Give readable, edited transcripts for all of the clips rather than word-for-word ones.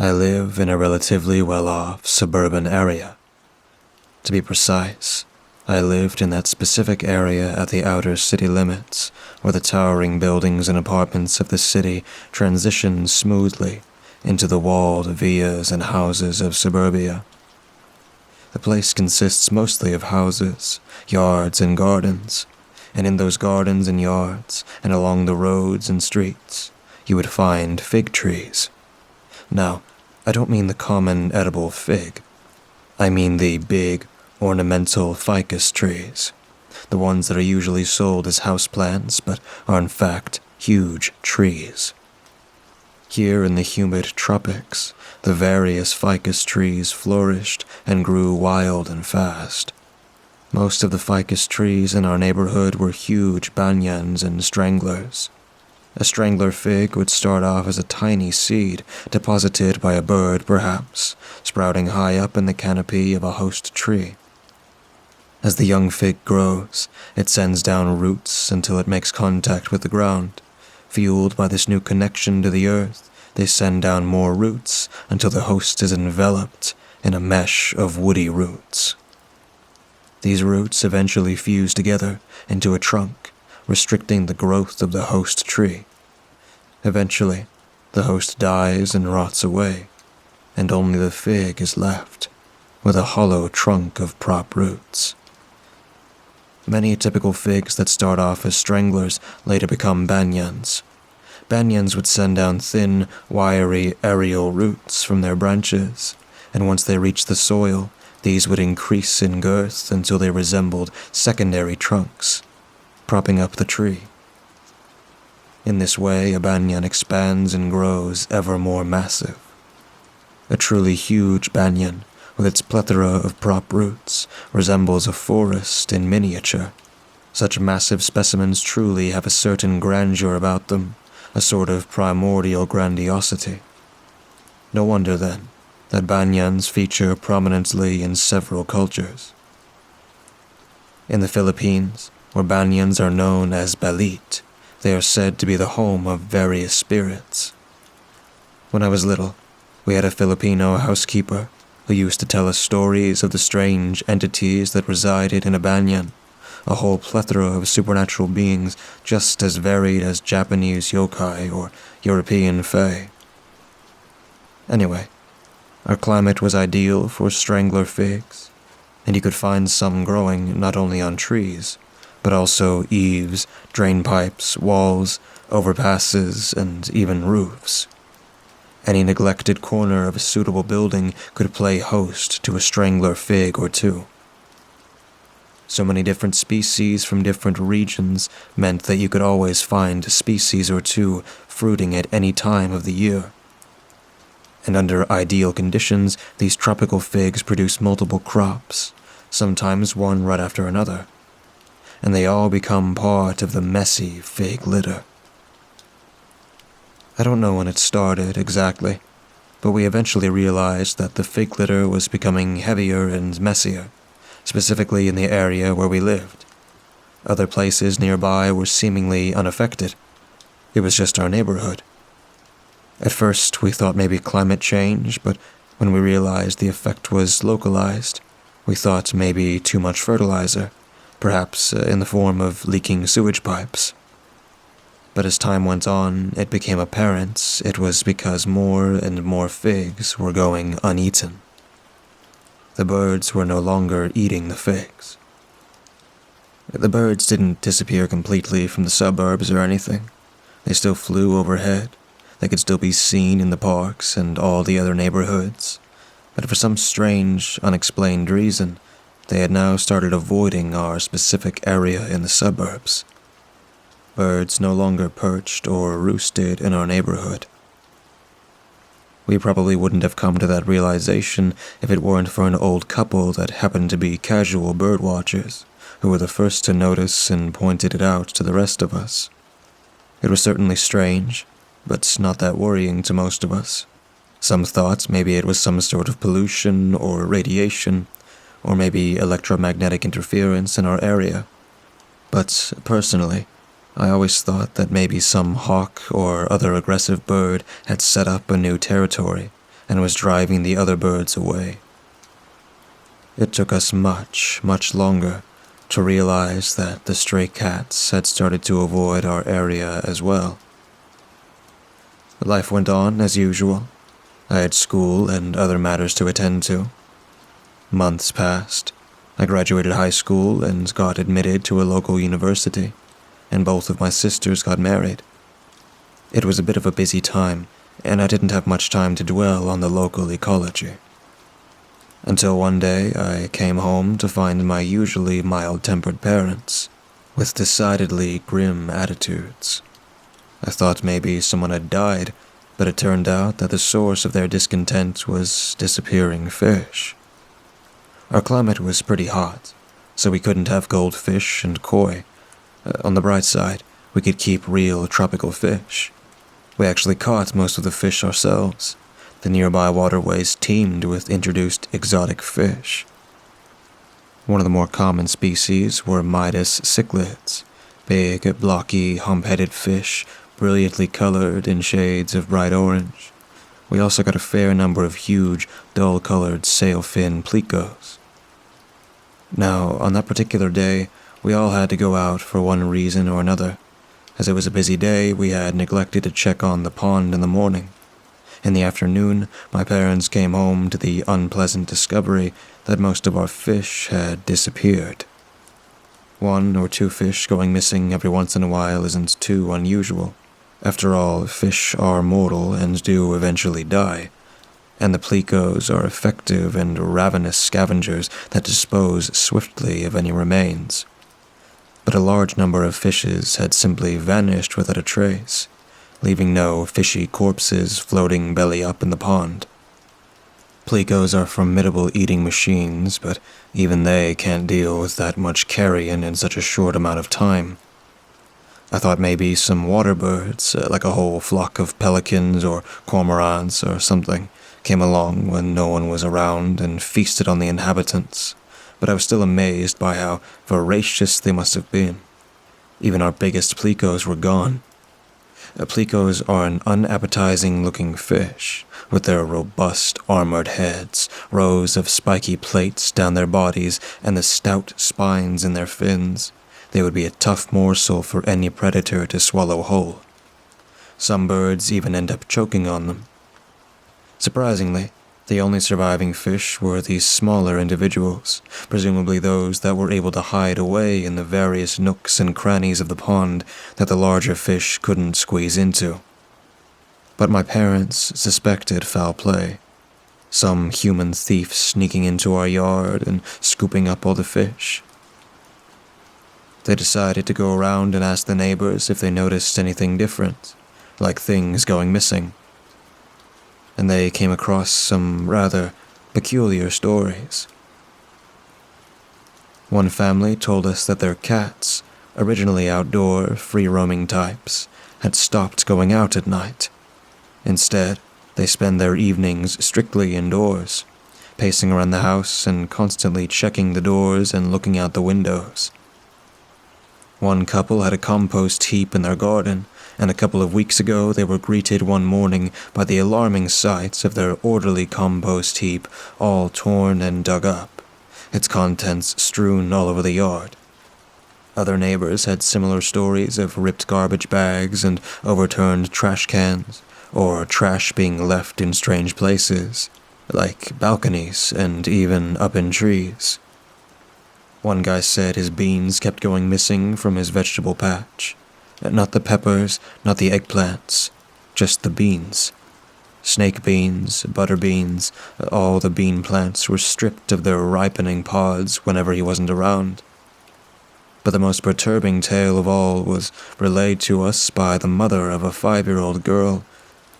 I live in a relatively well-off suburban area. To be precise, I lived in that specific area at the outer city limits, where the towering buildings and apartments of the city transition smoothly into the walled villas and houses of suburbia. The place consists mostly of houses, yards, and gardens, and in those gardens and yards, and along the roads and streets, you would find fig trees. Now, I don't mean the common edible fig. I mean the big, ornamental ficus trees, the ones that are usually sold as houseplants but are in fact huge trees. Here in the humid tropics, the various ficus trees flourished and grew wild and fast. Most of the ficus trees in our neighborhood were huge banyans and stranglers. A strangler fig would start off as a tiny seed deposited by a bird, perhaps, sprouting high up in the canopy of a host tree. As the young fig grows, it sends down roots until it makes contact with the ground. Fueled by this new connection to the earth, they send down more roots until the host is enveloped in a mesh of woody roots. These roots eventually fuse together into a trunk, restricting the growth of the host tree. Eventually, the host dies and rots away, and only the fig is left, with a hollow trunk of prop roots. Many typical figs that start off as stranglers later become banyans. Banyans would send down thin, wiry, aerial roots from their branches, and once they reached the soil, these would increase in girth until they resembled secondary trunks, propping up the tree. In this way, a banyan expands and grows ever more massive. A truly huge banyan, with its plethora of prop roots, resembles a forest in miniature. Such massive specimens truly have a certain grandeur about them, a sort of primordial grandiosity. No wonder, then, that banyans feature prominently in several cultures. In the Philippines, where banyans are known as balit, they are said to be the home of various spirits. When I was little, we had a Filipino housekeeper who used to tell us stories of the strange entities that resided in a banyan, a whole plethora of supernatural beings just as varied as Japanese yokai or European fae. Anyway, our climate was ideal for strangler figs, and you could find some growing not only on trees, but also eaves, drain pipes, walls, overpasses, and even roofs. Any neglected corner of a suitable building could play host to a strangler fig or two. So many different species from different regions meant that you could always find a species or two fruiting at any time of the year. And under ideal conditions, these tropical figs produce multiple crops, sometimes one right after another, and they all become part of the messy fig litter. I don't know when it started exactly, but we eventually realized that the fig litter was becoming heavier and messier, specifically in the area where we lived. Other places nearby were seemingly unaffected. It was just our neighborhood. At first, we thought maybe climate change, but when we realized the effect was localized, we thought maybe too much fertilizer, perhaps in the form of leaking sewage pipes. But as time went on, it became apparent it was because more and more figs were going uneaten. The birds were no longer eating the figs. The birds didn't disappear completely from the suburbs or anything. They still flew overhead. They could still be seen in the parks and all the other neighborhoods. But for some strange, unexplained reason, they had now started avoiding our specific area in the suburbs. Birds no longer perched or roosted in our neighborhood. We probably wouldn't have come to that realization if it weren't for an old couple that happened to be casual bird watchers, who were the first to notice and pointed it out to the rest of us. It was certainly strange, but not that worrying to most of us. Some thought maybe it was some sort of pollution or radiation, or maybe electromagnetic interference in our area. But personally, I always thought that maybe some hawk or other aggressive bird had set up a new territory and was driving the other birds away. It took us much longer to realize that the stray cats had started to avoid our area as well. Life went on as usual. I had school and other matters to attend to. Months passed. I graduated high school and got admitted to a local university, and both of my sisters got married. It was a bit of a busy time, and I didn't have much time to dwell on the local ecology. Until one day I came home to find my usually mild-tempered parents with decidedly grim attitudes. I thought maybe someone had died, but it turned out that the source of their discontent was disappearing fish. Our climate was pretty hot, so we couldn't have goldfish and koi. On the bright side, we could keep real tropical fish. We actually caught most of the fish ourselves. The nearby waterways teemed with introduced exotic fish. One of the more common species were Midas cichlids, big, blocky, hump-headed fish, brilliantly colored in shades of bright orange. We also got a fair number of huge, dull-colored sailfin plecos. Now, on that particular day, we all had to go out for one reason or another. As it was a busy day, we had neglected to check on the pond in the morning. In the afternoon, my parents came home to the unpleasant discovery that most of our fish had disappeared. 1 or 2 fish going missing every once in a while isn't too unusual. After all, fish are mortal and do eventually die, and the plecos are effective and ravenous scavengers that dispose swiftly of any remains. But a large number of fishes had simply vanished without a trace, leaving no fishy corpses floating belly up in the pond. Plecos are formidable eating machines, but even they can't deal with that much carrion in such a short amount of time. I thought maybe some water birds, like a whole flock of pelicans or cormorants or something, came along when no one was around and feasted on the inhabitants, but I was still amazed by how voracious they must have been. Even our biggest plecos were gone. Plecos are an unappetizing-looking fish, with their robust, armored heads, rows of spiky plates down their bodies, and the stout spines in their fins. They would be a tough morsel for any predator to swallow whole. Some birds even end up choking on them. Surprisingly, the only surviving fish were these smaller individuals, presumably those that were able to hide away in the various nooks and crannies of the pond that the larger fish couldn't squeeze into. But my parents suspected foul play. Some human thief sneaking into our yard and scooping up all the fish. They decided to go around and ask the neighbors if they noticed anything different, like things going missing. And they came across some rather peculiar stories. One family told us that their cats, originally outdoor, free-roaming types, had stopped going out at night. Instead, they spend their evenings strictly indoors, pacing around the house and constantly checking the doors and looking out the windows. One couple had a compost heap in their garden, and a couple of weeks ago they were greeted one morning by the alarming sight of their orderly compost heap all torn and dug up, its contents strewn all over the yard. Other neighbors had similar stories of ripped garbage bags and overturned trash cans, or trash being left in strange places, like balconies and even up in trees. One guy said his beans kept going missing from his vegetable patch. Not the peppers, not the eggplants, just the beans. Snake beans, butter beans, all the bean plants were stripped of their ripening pods whenever he wasn't around. But the most perturbing tale of all was relayed to us by the mother of a 5-year-old girl,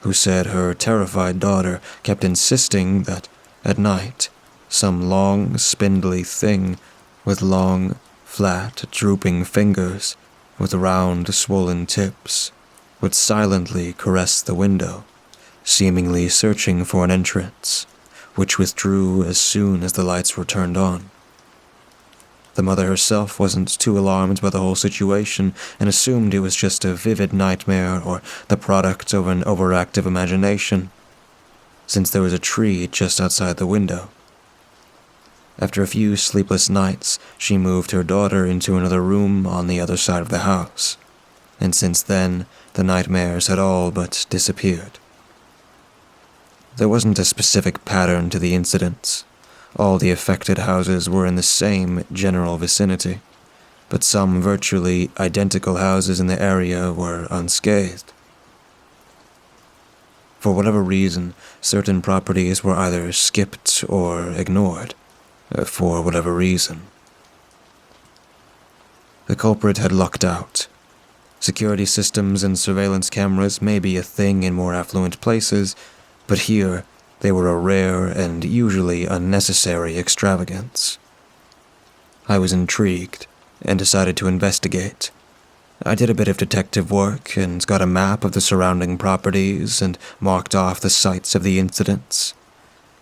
who said her terrified daughter kept insisting that, at night, some long, spindly thing with long, flat, drooping fingers, with round, swollen tips, would silently caress the window, seemingly searching for an entrance, which withdrew as soon as the lights were turned on. The mother herself wasn't too alarmed by the whole situation and assumed it was just a vivid nightmare or the product of an overactive imagination. since there was a tree just outside the window. After a few sleepless nights, she moved her daughter into another room on the other side of the house, and since then, the nightmares had all but disappeared. There wasn't a specific pattern to the incidents. All the affected houses were in the same general vicinity, but some virtually identical houses in the area were unscathed. For whatever reason, certain properties were either skipped or ignored, for whatever reason. The culprit had lucked out. Security systems and surveillance cameras may be a thing in more affluent places, but here they were a rare and usually unnecessary extravagance. I was intrigued and decided to investigate. I did a bit of detective work and got a map of the surrounding properties and marked off the sites of the incidents.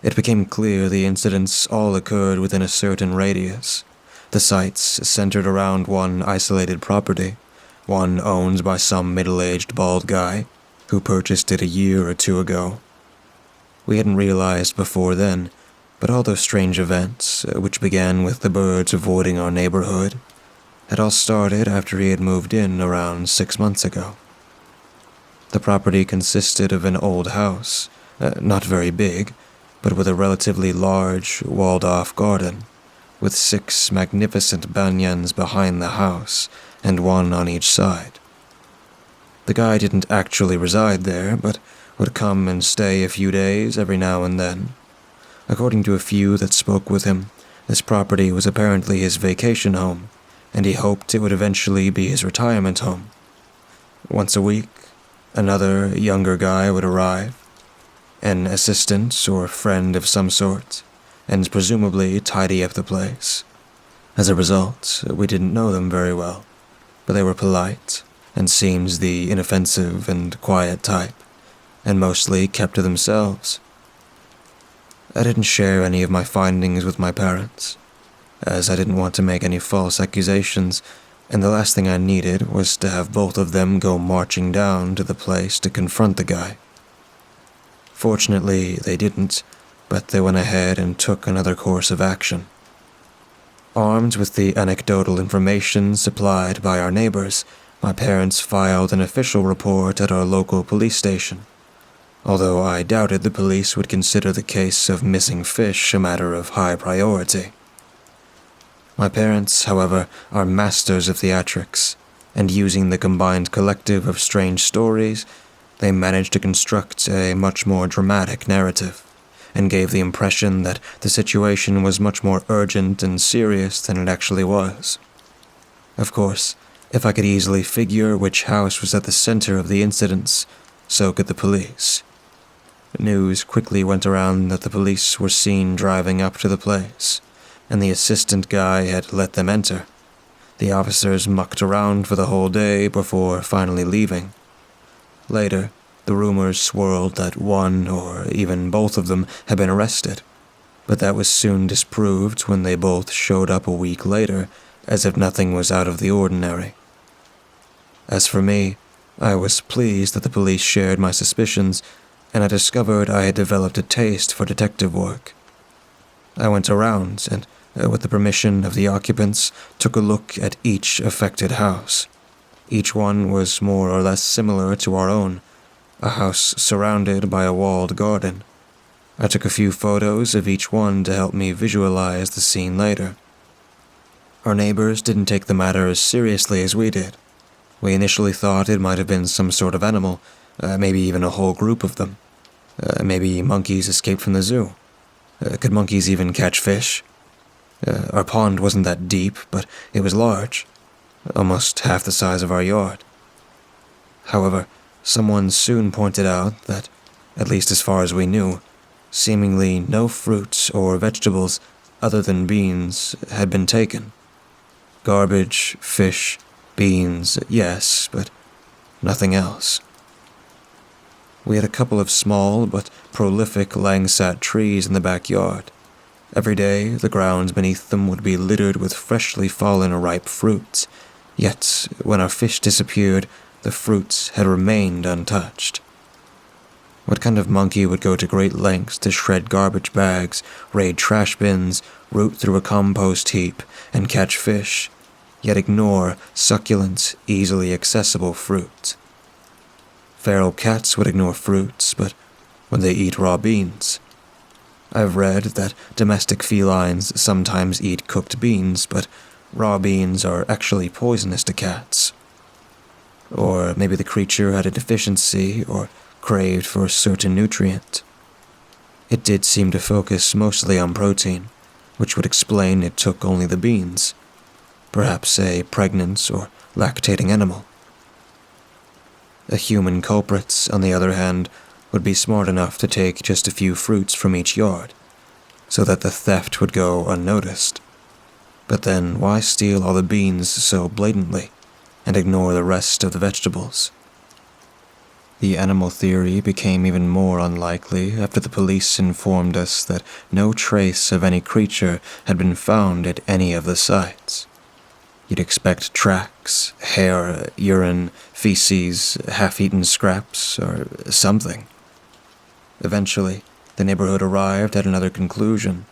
It became clear the incidents all occurred within a certain radius. The sites centered around one isolated property, one owned by some middle-aged bald guy who purchased it a year or two ago. We hadn't realized before then, but all those strange events, which began with the birds avoiding our neighborhood, had all started after he had moved in around 6 months ago. The property consisted of an old house, not very big, but with a relatively large, walled-off garden, with 6 magnificent banyans behind the house and one on each side. The guy didn't actually reside there, but would come and stay a few days every now and then. According to a few that spoke with him, this property was apparently his vacation home, and he hoped it would eventually be his retirement home. Once a week, another, younger guy would arrive, an assistant or friend of some sort, and presumably tidy up the place. As a result, we didn't know them very well, but they were polite and seemed the inoffensive and quiet type, and mostly kept to themselves. I didn't share any of my findings with my parents, as I didn't want to make any false accusations, and the last thing I needed was to have both of them go marching down to the place to confront the guy. Fortunately, they didn't, but they went ahead and took another course of action. Armed with the anecdotal information supplied by our neighbors, my parents filed an official report at our local police station, although I doubted the police would consider the case of missing fish a matter of high priority. My parents, however, are masters of theatrics, and using the combined collective of strange stories, they managed to construct a much more dramatic narrative, and gave the impression that the situation was much more urgent and serious than it actually was. Of course, if I could easily figure which house was at the center of the incidents, so could the police. News quickly went around that the police were seen driving up to the place, and the assistant guy had let them enter. The officers mucked around for the whole day before finally leaving. Later, the rumors swirled that one or even both of them had been arrested, but that was soon disproved when they both showed up a week later, as if nothing was out of the ordinary. As for me, I was pleased that the police shared my suspicions, and I discovered I had developed a taste for detective work. I went around and, with the permission of the occupants, took a look at each affected house. Each one was more or less similar to our own, a house surrounded by a walled garden. I took a few photos of each one to help me visualize the scene later. Our neighbors didn't take the matter as seriously as we did. We initially thought it might have been some sort of animal, maybe even a whole group of them. Maybe monkeys escaped from the zoo. Could monkeys even catch fish? Our pond wasn't that deep, but it was large, almost half the size of our yard. However, someone soon pointed out that, at least as far as we knew, seemingly no fruits or vegetables other than beans had been taken. Garbage, fish, beans, yes, but nothing else. We had a couple of small but prolific langsat trees in the backyard. Every day, the ground beneath them would be littered with freshly fallen ripe fruits, yet when our fish disappeared, the fruits had remained untouched. What kind of monkey would go to great lengths to shred garbage bags, raid trash bins, root through a compost heap, and catch fish, yet ignore succulent, easily accessible fruit? Feral cats would ignore fruits, but would they eat raw beans? I've read that domestic felines sometimes eat cooked beans, but raw beans are actually poisonous to cats. Or maybe the creature had a deficiency or craved for a certain nutrient. It did seem to focus mostly on protein, which would explain it took only the beans. Perhaps a pregnant or lactating animal. A human culprit, on the other hand, would be smart enough to take just a few fruits from each yard, so that the theft would go unnoticed. But then why steal all the beans so blatantly, and ignore the rest of the vegetables? The animal theory became even more unlikely after the police informed us that no trace of any creature had been found at any of the sites. You'd expect tracks, hair, urine, feces, half-eaten scraps, or something. Eventually, the neighborhood arrived at another conclusion.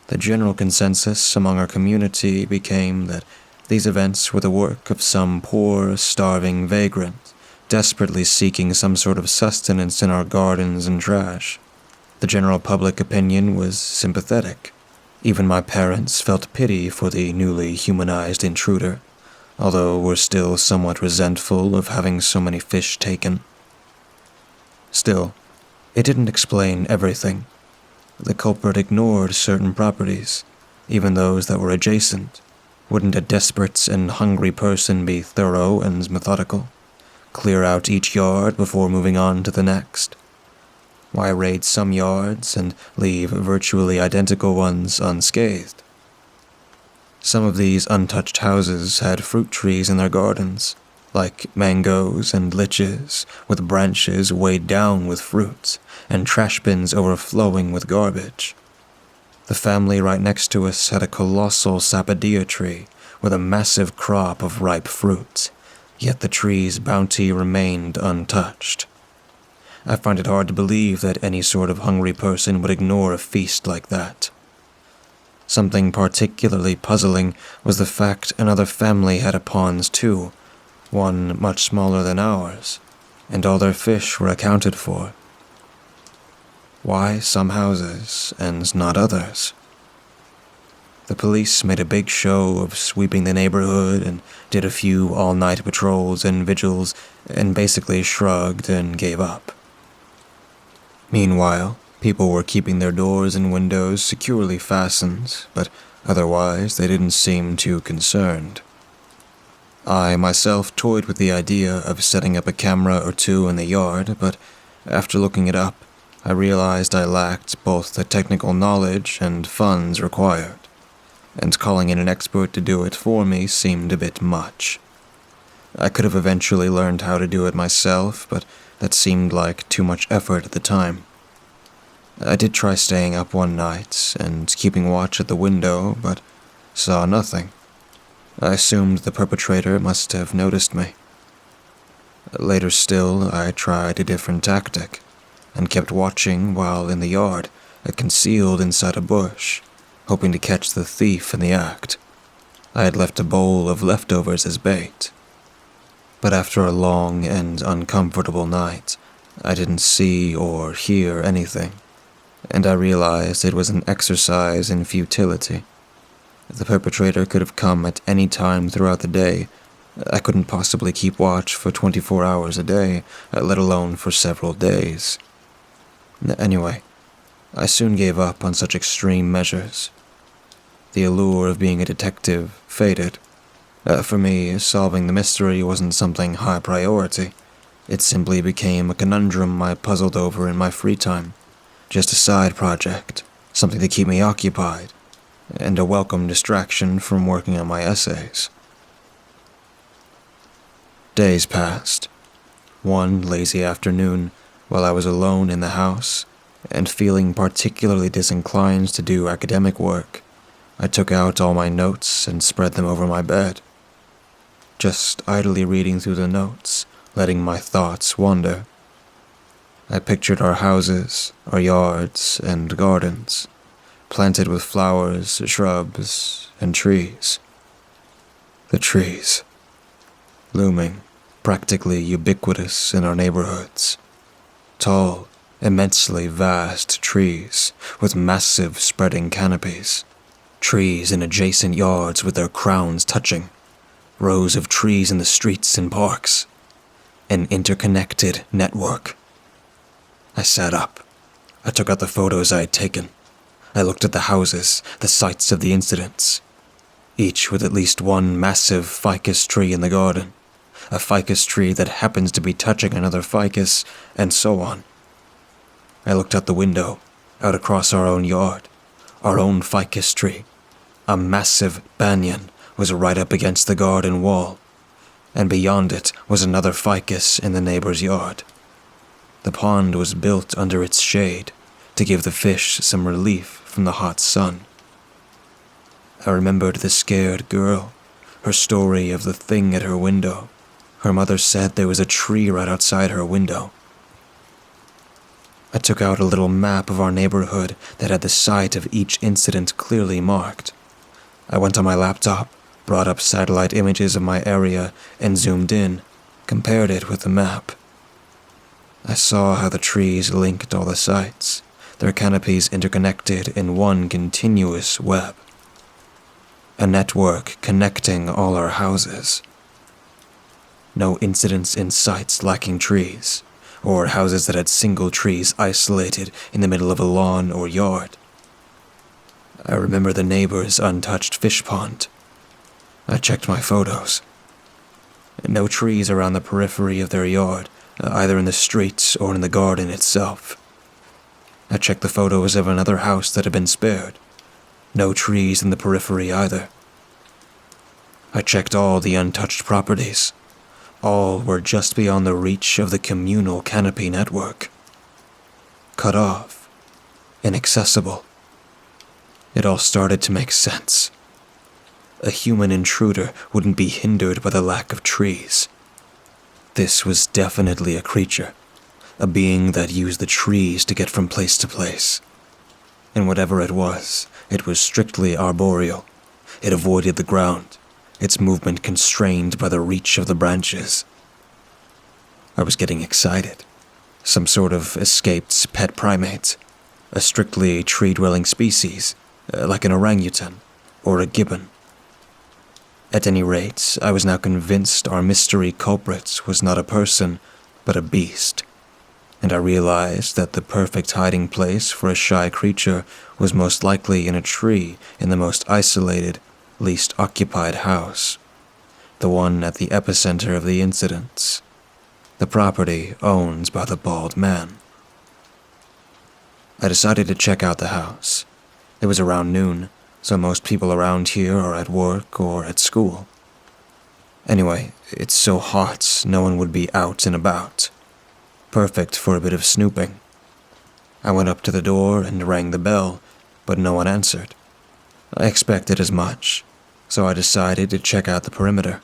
The general consensus among our community became that these events were the work of some poor, starving vagrant, desperately seeking some sort of sustenance in our gardens and trash. The general public opinion was sympathetic. Even my parents felt pity for the newly humanized intruder, although were still somewhat resentful of having so many fish taken. Still, it didn't explain everything. The culprit ignored certain properties, even those that were adjacent. Wouldn't a desperate and hungry person be thorough and methodical? Clear out each yard before moving on to the next? Why raid some yards and leave virtually identical ones unscathed? Some of these untouched houses had fruit trees in their gardens, like mangoes and liches, with branches weighed down with fruit, and trash bins overflowing with garbage. The family right next to us had a colossal sapodilla tree with a massive crop of ripe fruit, yet the tree's bounty remained untouched. I find it hard to believe that any sort of hungry person would ignore a feast like that. Something particularly puzzling was the fact another family had a pond too, one much smaller than ours, and all their fish were accounted for. Why some houses and not others? The police made a big show of sweeping the neighborhood and did a few all-night patrols and vigils and basically shrugged and gave up. Meanwhile, people were keeping their doors and windows securely fastened, but otherwise they didn't seem too concerned. I myself toyed with the idea of setting up a camera or two in the yard, but after looking it up, I realized I lacked both the technical knowledge and funds required, and calling in an expert to do it for me seemed a bit much. I could have eventually learned how to do it myself, but that seemed like too much effort at the time. I did try staying up one night and keeping watch at the window, but saw nothing. I assumed the perpetrator must have noticed me. Later still, I tried a different tactic, and kept watching while in the yard, concealed inside a bush, hoping to catch the thief in the act. I had left a bowl of leftovers as bait. But after a long and uncomfortable night, I didn't see or hear anything, and I realized it was an exercise in futility. The perpetrator could have come at any time throughout the day. I couldn't possibly keep watch for 24 hours a day, let alone for several days. Anyway, I soon gave up on such extreme measures. The allure of being a detective faded. For me, solving the mystery wasn't something high priority. It simply became a conundrum I puzzled over in my free time. Just a side project, something to keep me occupied, and a welcome distraction from working on my essays. Days passed. One lazy afternoon, while I was alone in the house, and feeling particularly disinclined to do academic work, I took out all my notes and spread them over my bed. Just idly reading through the notes, letting my thoughts wander. I pictured our houses, our yards, and gardens, planted with flowers, shrubs, and trees. The trees, looming, practically ubiquitous in our neighborhoods. Tall, immensely vast trees with massive spreading canopies. Trees in adjacent yards with their crowns touching. Rows of trees in the streets and parks. An interconnected network. I sat up. I took out the photos I had taken. I looked at the houses, the sites of the incidents. Each with at least one massive ficus tree in the garden. A ficus tree that happens to be touching another ficus, and so on. I looked out the window, out across our own yard. Our own ficus tree. A massive banyan was right up against the garden wall, and beyond it was another ficus in the neighbor's yard. The pond was built under its shade to give the fish some relief from the hot sun. I remembered the scared girl, her story of the thing at her window. Her mother said there was a tree right outside her window. I took out a little map of our neighborhood that had the site of each incident clearly marked. I went on my laptop, brought up satellite images of my area, and zoomed in, compared it with the map. I saw how the trees linked all the sites, their canopies interconnected in one continuous web. A network connecting all our houses. No incidents in sites lacking trees, or houses that had single trees isolated in the middle of a lawn or yard. I remember the neighbor's untouched fish pond. I checked my photos. No trees around the periphery of their yard, either in the streets or in the garden itself. I checked the photos of another house that had been spared. No trees in the periphery either. I checked all the untouched properties. All were just beyond the reach of the communal canopy network. Cut off. Inaccessible. It all started to make sense. A human intruder wouldn't be hindered by the lack of trees. This was definitely a creature, a being that used the trees to get from place to place. And whatever it was strictly arboreal. It avoided the ground, its movement constrained by the reach of the branches. I was getting excited. Some sort of escaped pet primate, a strictly tree-dwelling species, like an orangutan or a gibbon. At any rate, I was now convinced our mystery culprit was not a person, but a beast, and I realized that the perfect hiding place for a shy creature was most likely in a tree in the most isolated, least occupied house, the one at the epicenter of the incidents, the property owned by the bald man. I decided to check out the house. It was around noon, so most people around here are at work or at school. Anyway, it's so hot no one would be out and about. Perfect for a bit of snooping. I went up to the door and rang the bell, but no one answered. I expected as much, so I decided to check out the perimeter.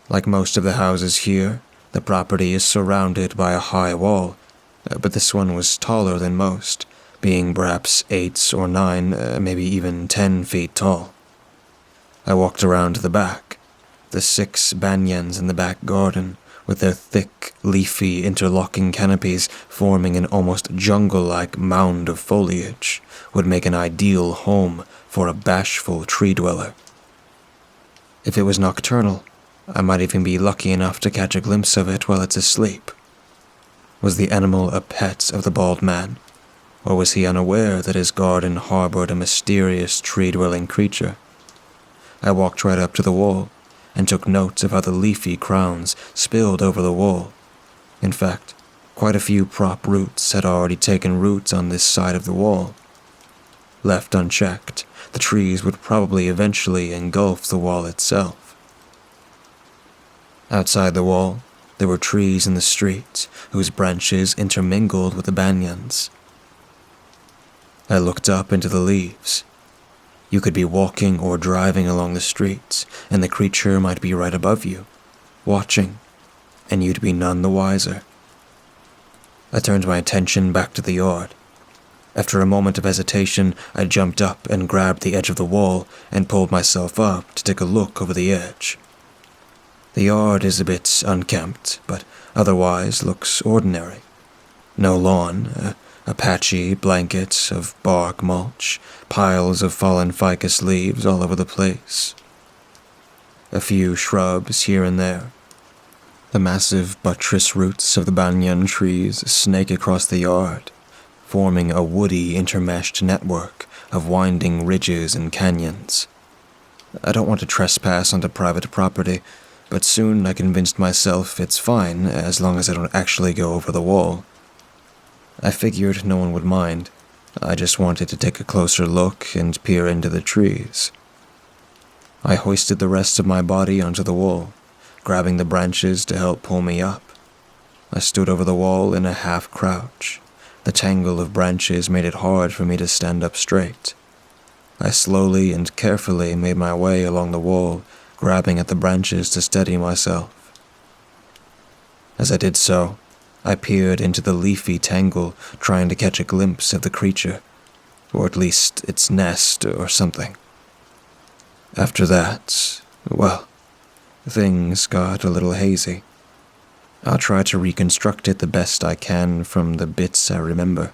Like most of the houses here, the property is surrounded by a high wall, but this one was taller than most, being perhaps 8 or 9, maybe even 10 feet tall. I walked around to the back, the 6 banyans in the back garden, with their thick, leafy, interlocking canopies forming an almost jungle-like mound of foliage, would make an ideal home for a bashful tree-dweller. If it was nocturnal, I might even be lucky enough to catch a glimpse of it while it's asleep. Was the animal a pet of the bald man? Or was he unaware that his garden harbored a mysterious tree-dwelling creature? I walked right up to the wall and took note of how the leafy crowns spilled over the wall. In fact, quite a few prop roots had already taken root on this side of the wall. Left unchecked, the trees would probably eventually engulf the wall itself. Outside the wall, there were trees in the street whose branches intermingled with the banyans. I looked up into the leaves. You could be walking or driving along the streets, and the creature might be right above you, watching, and you'd be none the wiser. I turned my attention back to the yard. After a moment of hesitation, I jumped up and grabbed the edge of the wall and pulled myself up to take a look over the edge. The yard is a bit unkempt, but otherwise looks ordinary. No lawn, a patchy blanket of bark mulch, piles of fallen ficus leaves all over the place. A few shrubs here and there. The massive buttress roots of the banyan trees snake across the yard, forming a woody intermeshed network of winding ridges and canyons. I don't want to trespass onto private property, but soon I convinced myself it's fine as long as I don't actually go over the wall. I figured no one would mind. I just wanted to take a closer look and peer into the trees. I hoisted the rest of my body onto the wall, grabbing the branches to help pull me up. I stood over the wall in a half-crouch. The tangle of branches made it hard for me to stand up straight. I slowly and carefully made my way along the wall, grabbing at the branches to steady myself. As I did so, I peered into the leafy tangle, trying to catch a glimpse of the creature, or at least its nest or something. After that, well, things got a little hazy. I'll try to reconstruct it the best I can from the bits I remember.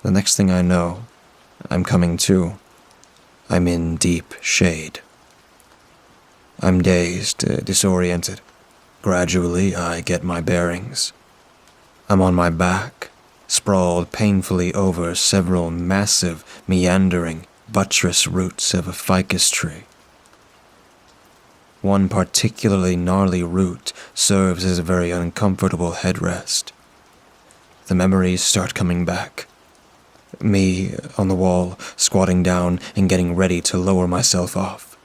The next thing I know, I'm coming to. I'm in deep shade. I'm dazed, disoriented. Gradually, I get my bearings. I'm on my back, sprawled painfully over several massive, meandering, buttress roots of a ficus tree. One particularly gnarly root serves as a very uncomfortable headrest. The memories start coming back. Me on the wall, squatting down and getting ready to lower myself off.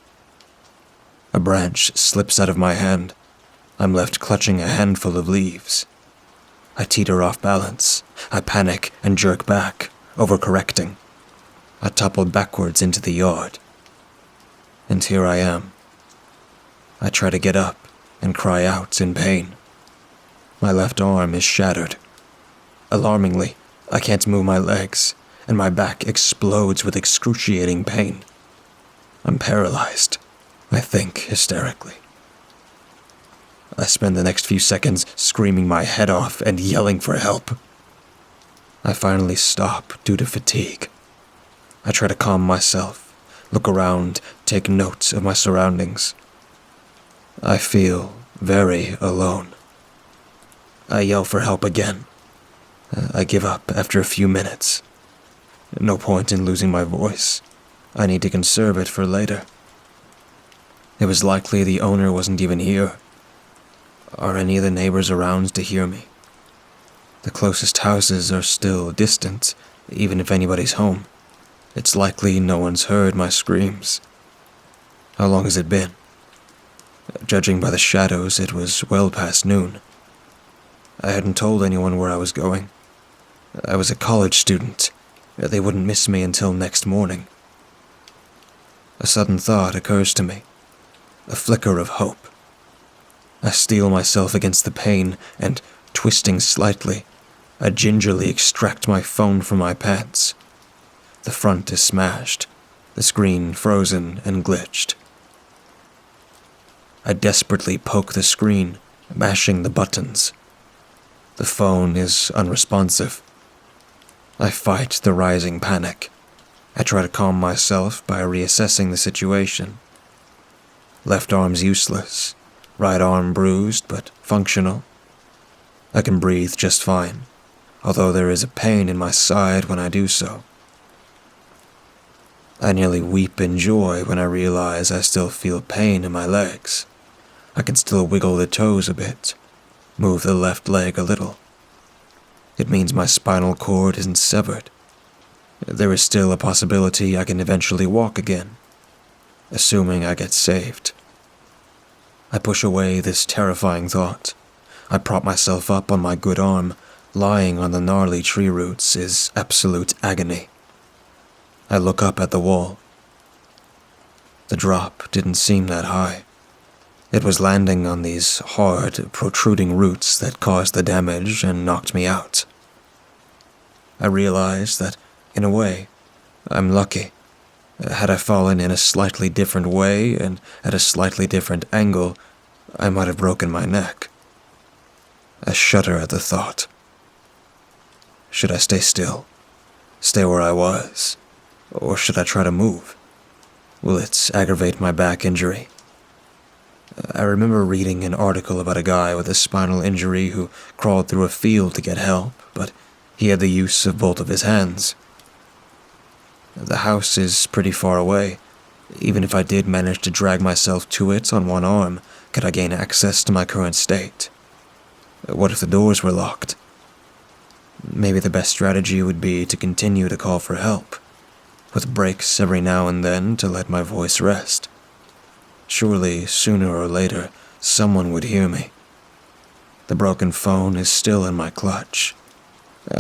A branch slips out of my hand. I'm left clutching a handful of leaves. I teeter off balance. I panic and jerk back, overcorrecting. I toppled backwards into the yard. And here I am. I try to get up and cry out in pain. My left arm is shattered. Alarmingly, I can't move my legs, and my back explodes with excruciating pain. I'm paralyzed, I think hysterically. I spend the next few seconds screaming my head off and yelling for help. I finally stop due to fatigue. I try to calm myself, look around, take note of my surroundings. I feel very alone. I yell for help again. I give up after a few minutes. No point in losing my voice. I need to conserve it for later. It was likely the owner wasn't even here. Are any of the neighbors around to hear me? The closest houses are still distant, even if anybody's home. It's likely no one's heard my screams. How long has it been? Judging by the shadows, it was well past noon. I hadn't told anyone where I was going. I was a college student. They wouldn't miss me until next morning. A sudden thought occurs to me. A flicker of hope. I steel myself against the pain and, twisting slightly, I gingerly extract my phone from my pants. The front is smashed, the screen frozen and glitched. I desperately poke the screen, mashing the buttons. The phone is unresponsive. I fight the rising panic. I try to calm myself by reassessing the situation. Left arm's useless, right arm bruised but functional. I can breathe just fine, although there is a pain in my side when I do so. I nearly weep in joy when I realize I still feel pain in my legs. I can still wiggle the toes a bit, move the left leg a little. It means my spinal cord isn't severed. There is still a possibility I can eventually walk again, assuming I get saved. I push away this terrifying thought. I prop myself up on my good arm. Lying on the gnarly tree roots is absolute agony. I look up at the wall. The drop didn't seem that high. It was landing on these hard, protruding roots that caused the damage and knocked me out. I realized that, in a way, I'm lucky. Had I fallen in a slightly different way and at a slightly different angle, I might have broken my neck. I shudder at the thought. Should I stay still? Stay where I was? Or should I try to move? Will it aggravate my back injury? I remember reading an article about a guy with a spinal injury who crawled through a field to get help, but he had the use of both of his hands. The house is pretty far away. Even if I did manage to drag myself to it on one arm, could I gain access to my current state? What if the doors were locked? Maybe the best strategy would be to continue to call for help, with breaks every now and then to let my voice rest. Surely, sooner or later, someone would hear me. The broken phone is still in my clutch.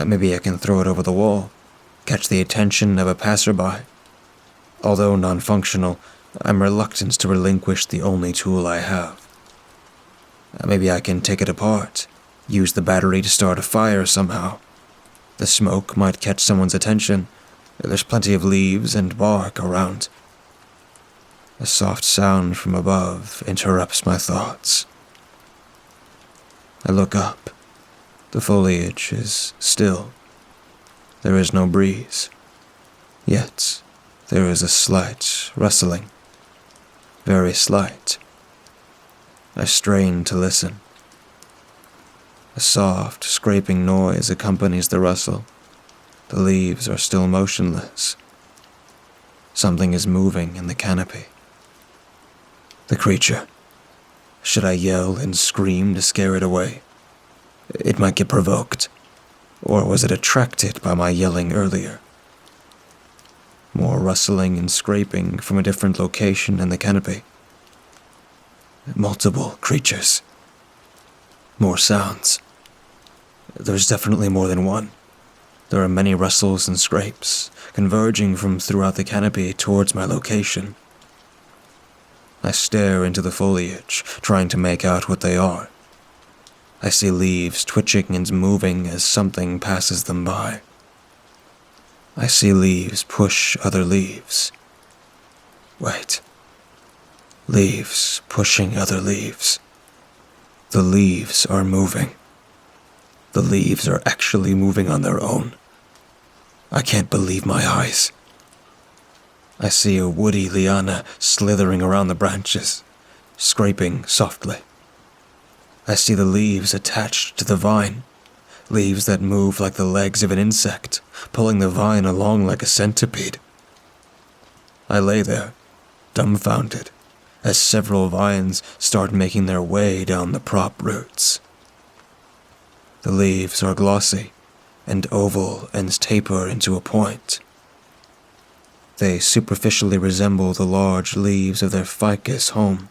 Maybe I can throw it over the wall, catch the attention of a passerby. Although non-functional, I'm reluctant to relinquish the only tool I have. Maybe I can take it apart, use the battery to start a fire somehow. The smoke might catch someone's attention. There's plenty of leaves and bark around. A soft sound from above interrupts my thoughts. I look up. The foliage is still. There is no breeze. Yet, there is a slight rustling. Very slight. I strain to listen. A soft, scraping noise accompanies the rustle. The leaves are still motionless. Something is moving in the canopy. The creature. Should I yell and scream to scare it away? It might get provoked. Or was it attracted by my yelling earlier? More rustling and scraping from a different location in the canopy. Multiple creatures. More sounds. There's definitely more than one. There are many rustles and scrapes, converging from throughout the canopy towards my location. I stare into the foliage, trying to make out what they are. I see leaves twitching and moving as something passes them by. I see leaves push other leaves. Wait. Leaves pushing other leaves. The leaves are moving. The leaves are actually moving on their own. I can't believe my eyes. I see a woody liana slithering around the branches, scraping softly. I see the leaves attached to the vine, leaves that move like the legs of an insect, pulling the vine along like a centipede. I lay there, dumbfounded, as several vines start making their way down the prop roots. The leaves are glossy and oval and taper into a point. They superficially resemble the large leaves of their ficus home.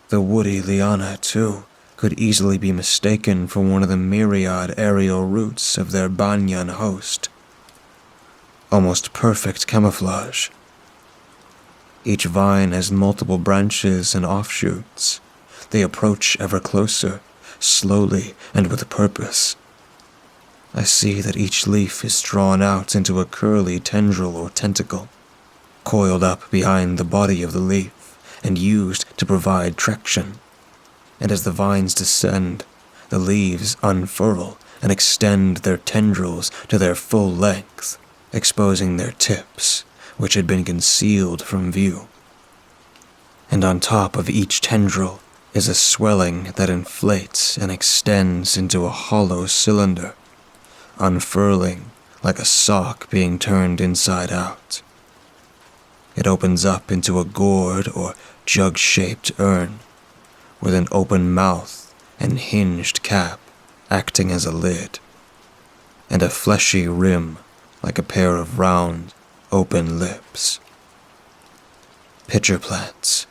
The woody liana, too, could easily be mistaken for one of the myriad aerial roots of their banyan host. Almost perfect camouflage. Each vine has multiple branches and offshoots. They approach ever closer, slowly and with purpose. I see that each leaf is drawn out into a curly tendril or tentacle, coiled up behind the body of the leaf and used to provide traction. And as the vines descend, the leaves unfurl and extend their tendrils to their full length, exposing their tips, which had been concealed from view. And on top of each tendril is a swelling that inflates and extends into a hollow cylinder, unfurling like a sock being turned inside out. It opens up into a gourd or jug-shaped urn, with an open mouth and hinged cap acting as a lid, and a fleshy rim like a pair of round, open lips. Pitcher plants.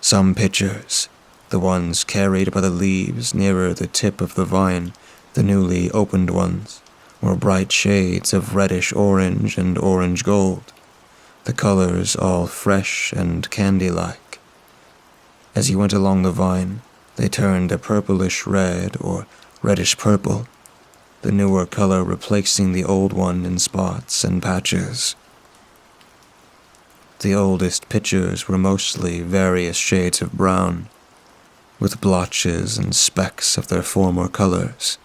Some pitchers, the ones carried by the leaves nearer the tip of the vine, the newly opened ones, were bright shades of reddish-orange and orange-gold, the colors all fresh and candy-like. As you went along the vine, they turned a purplish red or reddish purple, the newer color replacing the old one in spots and patches. The oldest pictures were mostly various shades of brown, with blotches and specks of their former colors.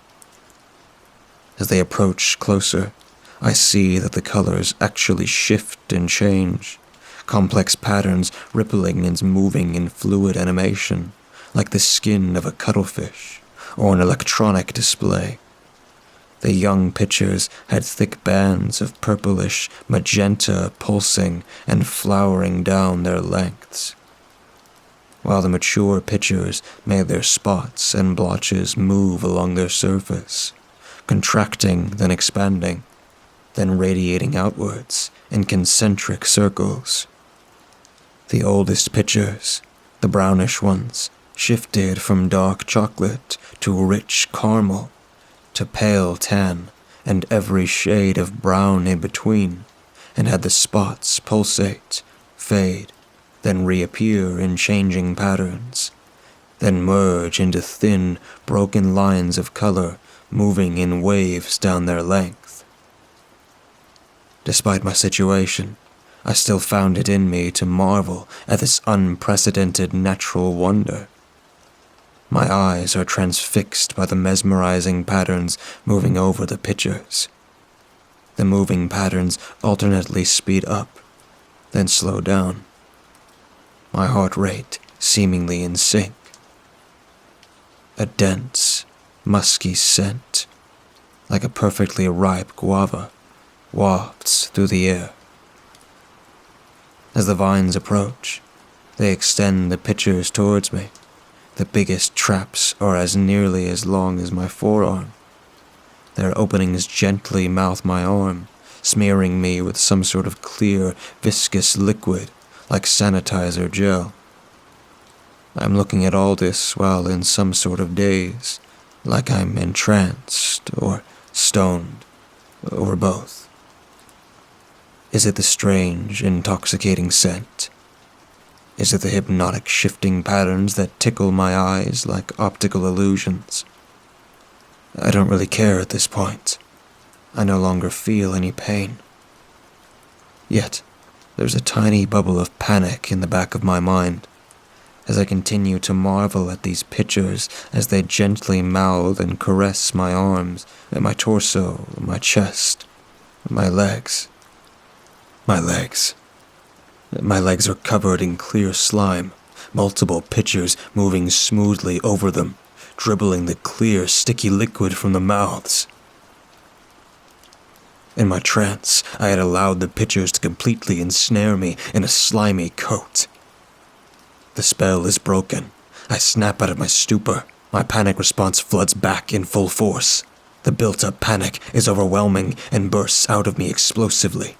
As they approach closer, I see that the colors actually shift and change, complex patterns rippling and moving in fluid animation, like the skin of a cuttlefish or an electronic display. The young pictures had thick bands of purplish magenta pulsing and flowering down their lengths, while the mature pictures made their spots and blotches move along their surface, contracting, then expanding, then radiating outwards in concentric circles. The oldest pictures, the brownish ones, shifted from dark chocolate to rich caramel, to pale tan, and every shade of brown in between, and had the spots pulsate, fade, then reappear in changing patterns, then merge into thin, broken lines of color moving in waves down their length. Despite my situation, I still found it in me to marvel at this unprecedented natural wonder. My eyes are transfixed by the mesmerizing patterns moving over the pictures. The moving patterns alternately speed up, then slow down. My heart rate seemingly in sync. A dense, musky scent, like a perfectly ripe guava, wafts through the air. As the vines approach, they extend the pictures towards me. The biggest traps are as nearly as long as my forearm. Their openings gently mouth my arm, smearing me with some sort of clear, viscous liquid, like sanitizer gel. I'm looking at all this while in some sort of daze, like I'm entranced, or stoned, or both. Is it the strange, intoxicating scent? Is it the hypnotic shifting patterns that tickle my eyes like optical illusions? I don't really care at this point. I no longer feel any pain. Yet, there's a tiny bubble of panic in the back of my mind, as I continue to marvel at these pictures as they gently mouth and caress my arms, and my torso, my chest, my legs. My legs. My legs are covered in clear slime, multiple pictures moving smoothly over them, dribbling the clear, sticky liquid from the mouths. In my trance, I had allowed the pictures to completely ensnare me in a slimy coat. The spell is broken. I snap out of my stupor. My panic response floods back in full force. The built-up panic is overwhelming and bursts out of me explosively.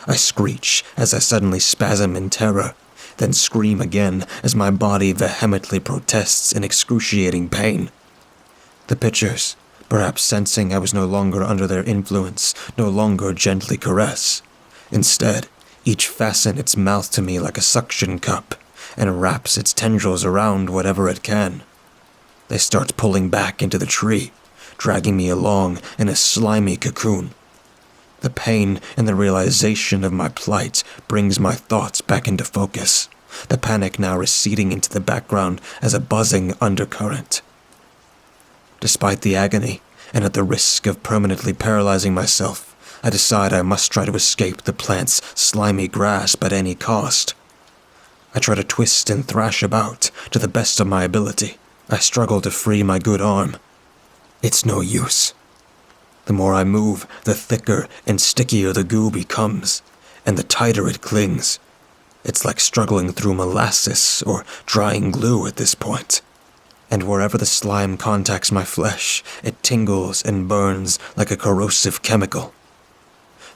I screech as I suddenly spasm in terror, then scream again as my body vehemently protests in excruciating pain. The pictures, perhaps sensing I was no longer under their influence, no longer gently caress. Instead, each fasten its mouth to me like a suction cup, and wraps its tendrils around whatever it can. They start pulling back into the tree, dragging me along in a slimy cocoon. The pain and the realization of my plight brings my thoughts back into focus, the panic now receding into the background as a buzzing undercurrent. Despite the agony, and at the risk of permanently paralyzing myself, I decide I must try to escape the plant's slimy grasp at any cost. I try to twist and thrash about to the best of my ability. I struggle to free my good arm. It's no use. The more I move, the thicker and stickier the goo becomes, and the tighter it clings. It's like struggling through molasses or drying glue at this point. And wherever the slime contacts my flesh, it tingles and burns like a corrosive chemical.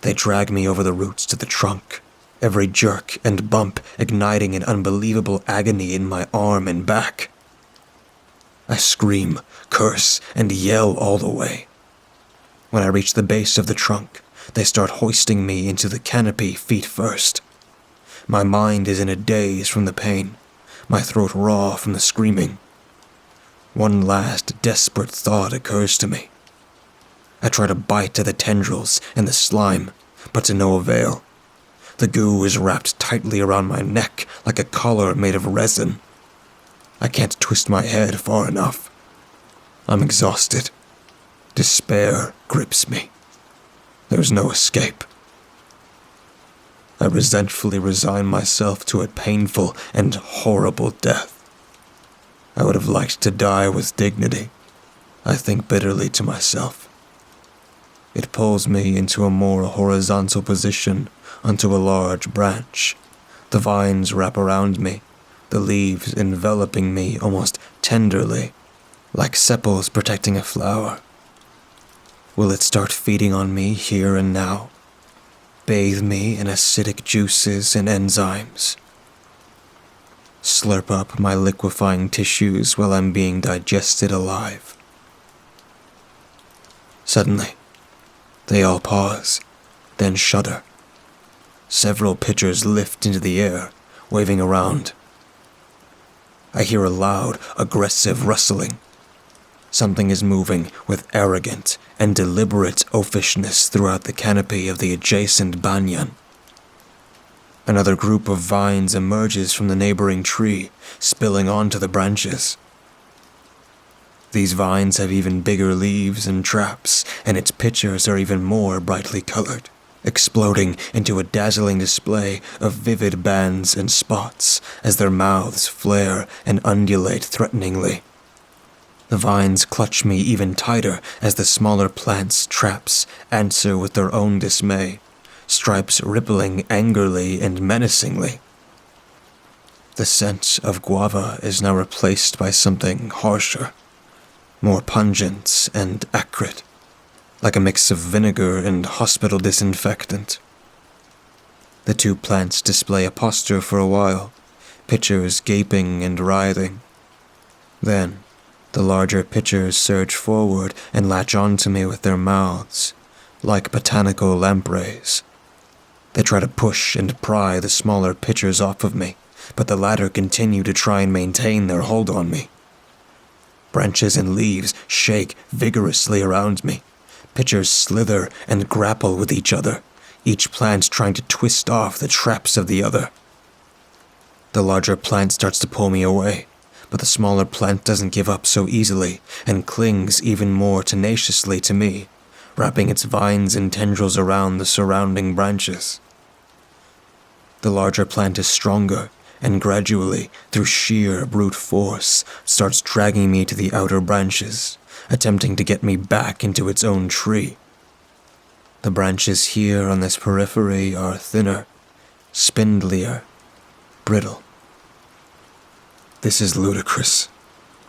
They drag me over the roots to the trunk, every jerk and bump igniting an unbelievable agony in my arm and back. I scream, curse, and yell all the way. When I reach the base of the trunk, they start hoisting me into the canopy feet first. My mind is in a daze from the pain. my throat raw from the screaming. One last desperate thought occurs to me. I try to bite at the tendrils and the slime, but to no avail. The goo is wrapped tightly around my neck like a collar made of resin. I can't twist my head far enough. I'm exhausted. Despair grips me. There's no escape. I resentfully resign myself to a painful and horrible death. I would have liked to die with dignity. I think bitterly to myself. It pulls me into a more horizontal position onto a large branch. The vines wrap around me, the leaves enveloping me almost tenderly, like sepals protecting a flower. Will it start feeding on me here and now? Bathe me in acidic juices and enzymes? Slurp up my liquefying tissues while I'm being digested alive? Suddenly, they all pause, then shudder. Several pitchers lift into the air, waving around. I hear a loud, aggressive rustling. Something is moving with arrogant and deliberate oafishness throughout the canopy of the adjacent banyan. Another group of vines emerges from the neighboring tree, spilling onto the branches. These vines have even bigger leaves and traps, and its pitchers are even more brightly colored, exploding into a dazzling display of vivid bands and spots as their mouths flare and undulate threateningly. The vines clutch me even tighter as the smaller plants' traps answer with their own dismay, stripes rippling angrily and menacingly. The scent of guava is now replaced by something harsher, more pungent and acrid, like a mix of vinegar and hospital disinfectant. The two plants display a posture for a while, pitchers gaping and writhing. Then, the larger pitchers surge forward and latch onto me with their mouths, like botanical lampreys. They try to push and pry the smaller pitchers off of me, but the latter continue to try and maintain their hold on me. Branches and leaves shake vigorously around me. Pitchers slither and grapple with each other, each plant trying to twist off the traps of the other. The larger plant starts to pull me away, but the smaller plant doesn't give up so easily and clings even more tenaciously to me, wrapping its vines and tendrils around the surrounding branches. The larger plant is stronger, and gradually, through sheer brute force, starts dragging me to the outer branches, attempting to get me back into its own tree. The branches here on this periphery are thinner, spindlier, brittle. This is ludicrous.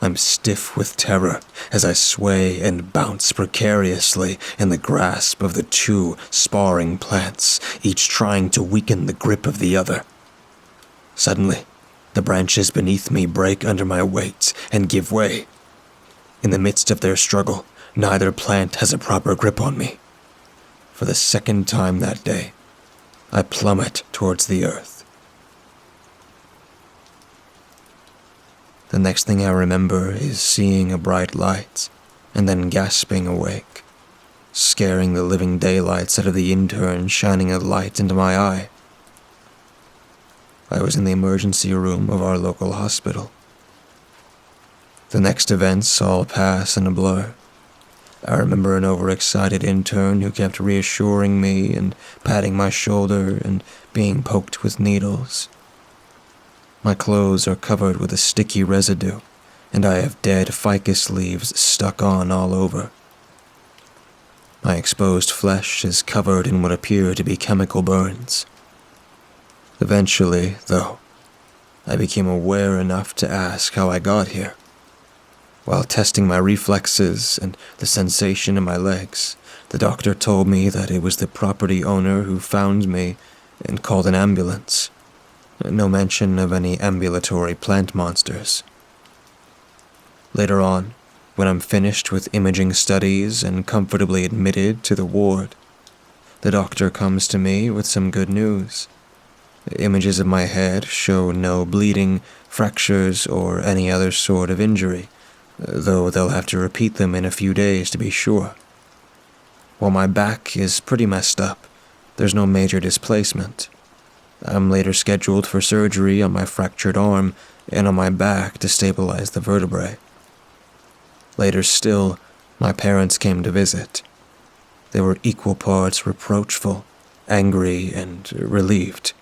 I'm stiff with terror as I sway and bounce precariously in the grasp of the two sparring plants, each trying to weaken the grip of the other. Suddenly, the branches beneath me break under my weight and give way. In the midst of their struggle, neither plant has a proper grip on me. For the second time that day, I plummet towards the earth. The next thing I remember is seeing a bright light, and then gasping awake, scaring the living daylights out of the intern shining a light into my eye. I was in the emergency room of our local hospital. The next events all pass in a blur. I remember an overexcited intern who kept reassuring me and patting my shoulder and being poked with needles. My clothes are covered with a sticky residue, and I have dead ficus leaves stuck on all over. My exposed flesh is covered in what appear to be chemical burns. Eventually, though, I became aware enough to ask how I got here. While testing my reflexes and the sensation in my legs, the doctor told me that it was the property owner who found me and called an ambulance. No mention of any ambulatory plant monsters. Later on, when I'm finished with imaging studies and comfortably admitted to the ward, the doctor comes to me with some good news. Images of my head show no bleeding, fractures, or any other sort of injury, though they'll have to repeat them in a few days to be sure. While my back is pretty messed up, there's no major displacement. I'm later scheduled for surgery on my fractured arm and on my back to stabilize the vertebrae. Later still, my parents came to visit. They were equal parts reproachful, angry, and relieved.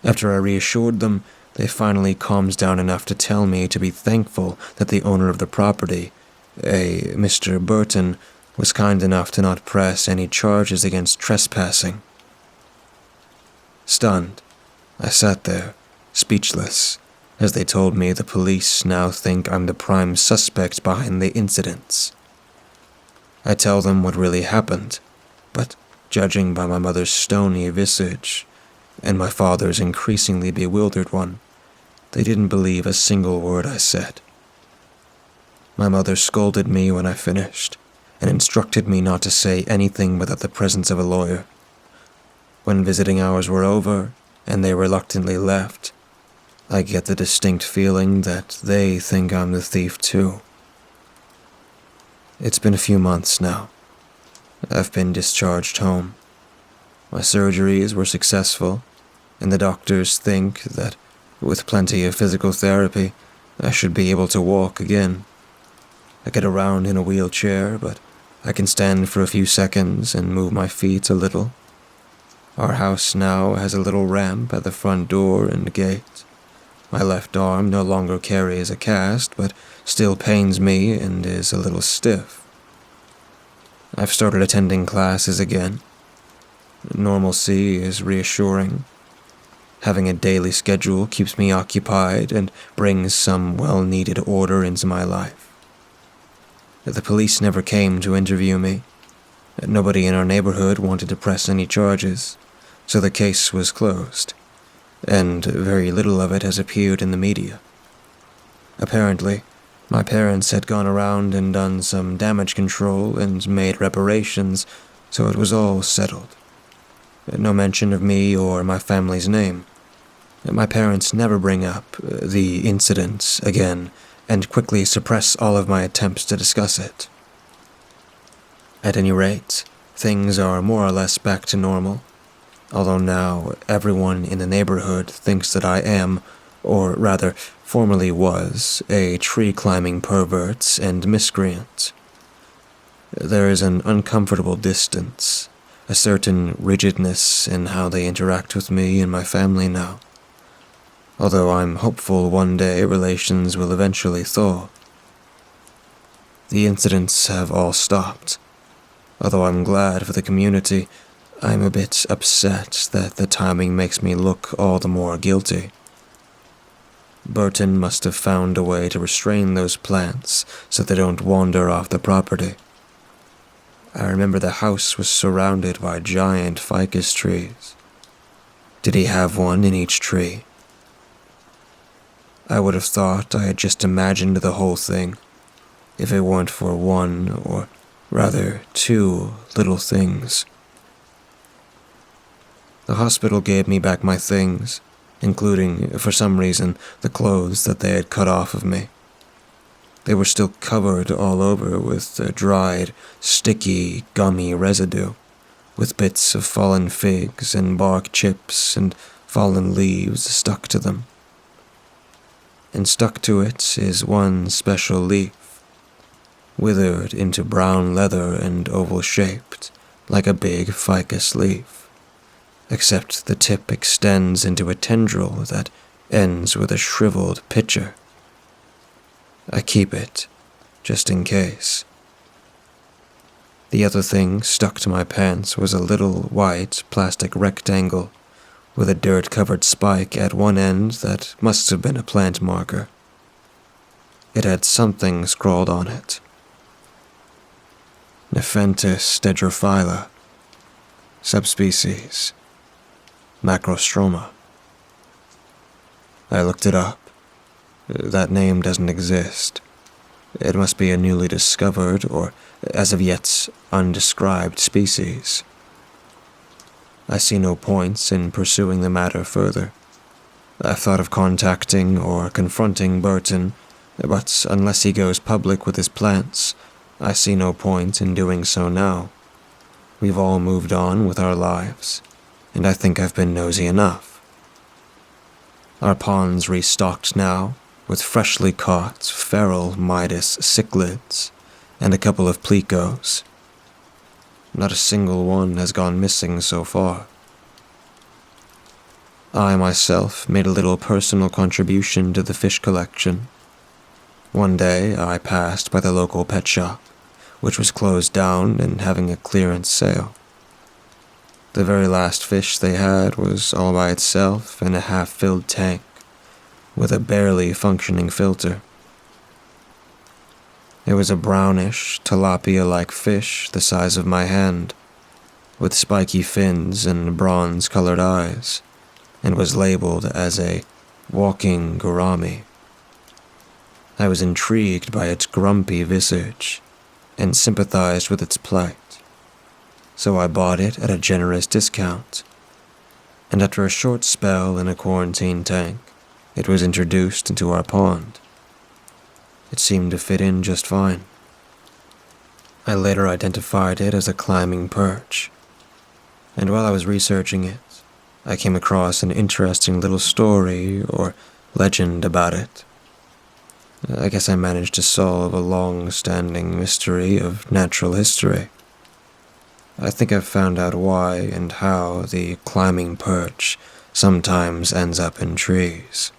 After I reassured them, they finally calmed down enough to tell me to be thankful that the owner of the property, a Mr. Burton, was kind enough to not press any charges against trespassing. Stunned, I sat there, speechless, as they told me the police now think I'm the prime suspect behind the incidents. I tell them what really happened, but judging by my mother's stony visage and my father's increasingly bewildered one, they didn't believe a single word I said. My mother scolded me when I finished and instructed me not to say anything without the presence of a lawyer. When visiting hours were over and they reluctantly left, I get the distinct feeling that they think I'm the thief too. It's been a few months now. I've been discharged home. My surgeries were successful, and the doctors think that with plenty of physical therapy, I should be able to walk again. I get around in a wheelchair, but I can stand for a few seconds and move my feet a little. Our house now has a little ramp at the front door and gate. My left arm no longer carries a cast, but still pains me and is a little stiff. I've started attending classes again. Normalcy is reassuring. Having a daily schedule keeps me occupied and brings some well-needed order into my life. The police never came to interview me. Nobody in our neighborhood wanted to press any charges, so the case was closed, and very little of it has appeared in the media. Apparently, my parents had gone around and done some damage control and made reparations, so it was all settled. No mention of me or my family's name. My parents never bring up the incident again and quickly suppress all of my attempts to discuss it. At any rate, things are more or less back to normal, although now everyone in the neighborhood thinks that I am, or rather, formerly was, a tree-climbing pervert and miscreant. There is an uncomfortable distance, a certain rigidness in how they interact with me and my family now, although I'm hopeful one day relations will eventually thaw. The incidents have all stopped. Although I'm glad for the community, I'm a bit upset that the timing makes me look all the more guilty. Burton must have found a way to restrain those plants so they don't wander off the property. I remember the house was surrounded by giant ficus trees. Did he have one in each tree? I would have thought I had just imagined the whole thing, if it weren't for one, or rather two, little things. The hospital gave me back my things, including, for some reason, the clothes that they had cut off of me. They were still covered all over with dried, sticky, gummy residue, with bits of fallen figs and bark chips and fallen leaves stuck to them. And stuck to it is one special leaf, withered into brown leather and oval-shaped, like a big ficus leaf, except the tip extends into a tendril that ends with a shriveled pitcher. I keep it, just in case. The other thing stuck to my pants was a little white plastic rectangle with a dirt-covered spike at one end that must have been a plant marker. It had something scrawled on it. Nephenthus dendrophylla, subspecies, macrostroma. I looked it up. That name doesn't exist. It must be a newly discovered or, as of yet, undescribed species. I see no points in pursuing the matter further. I've thought of contacting or confronting Burton, but unless he goes public with his plants, I see no point in doing so now. We've all moved on with our lives, and I think I've been nosy enough. Our pond's restocked now, with freshly caught feral Midas cichlids and a couple of plecos. Not a single one has gone missing so far. I myself made a little personal contribution to the fish collection. One day I passed by the local pet shop, which was closed down and having a clearance sale. The very last fish they had was all by itself in a half-filled tank, with a barely functioning filter. It was a brownish, tilapia-like fish the size of my hand, with spiky fins and bronze-colored eyes, and was labeled as a walking gourami. I was intrigued by its grumpy visage, and sympathized with its plight, so I bought it at a generous discount, and after a short spell in a quarantine tank, it was introduced into our pond. It seemed to fit in just fine. I later identified it as a climbing perch, and while I was researching it, I came across an interesting little story or legend about it. I guess I managed to solve a long-standing mystery of natural history. I think I've found out why and how the climbing perch sometimes ends up in trees.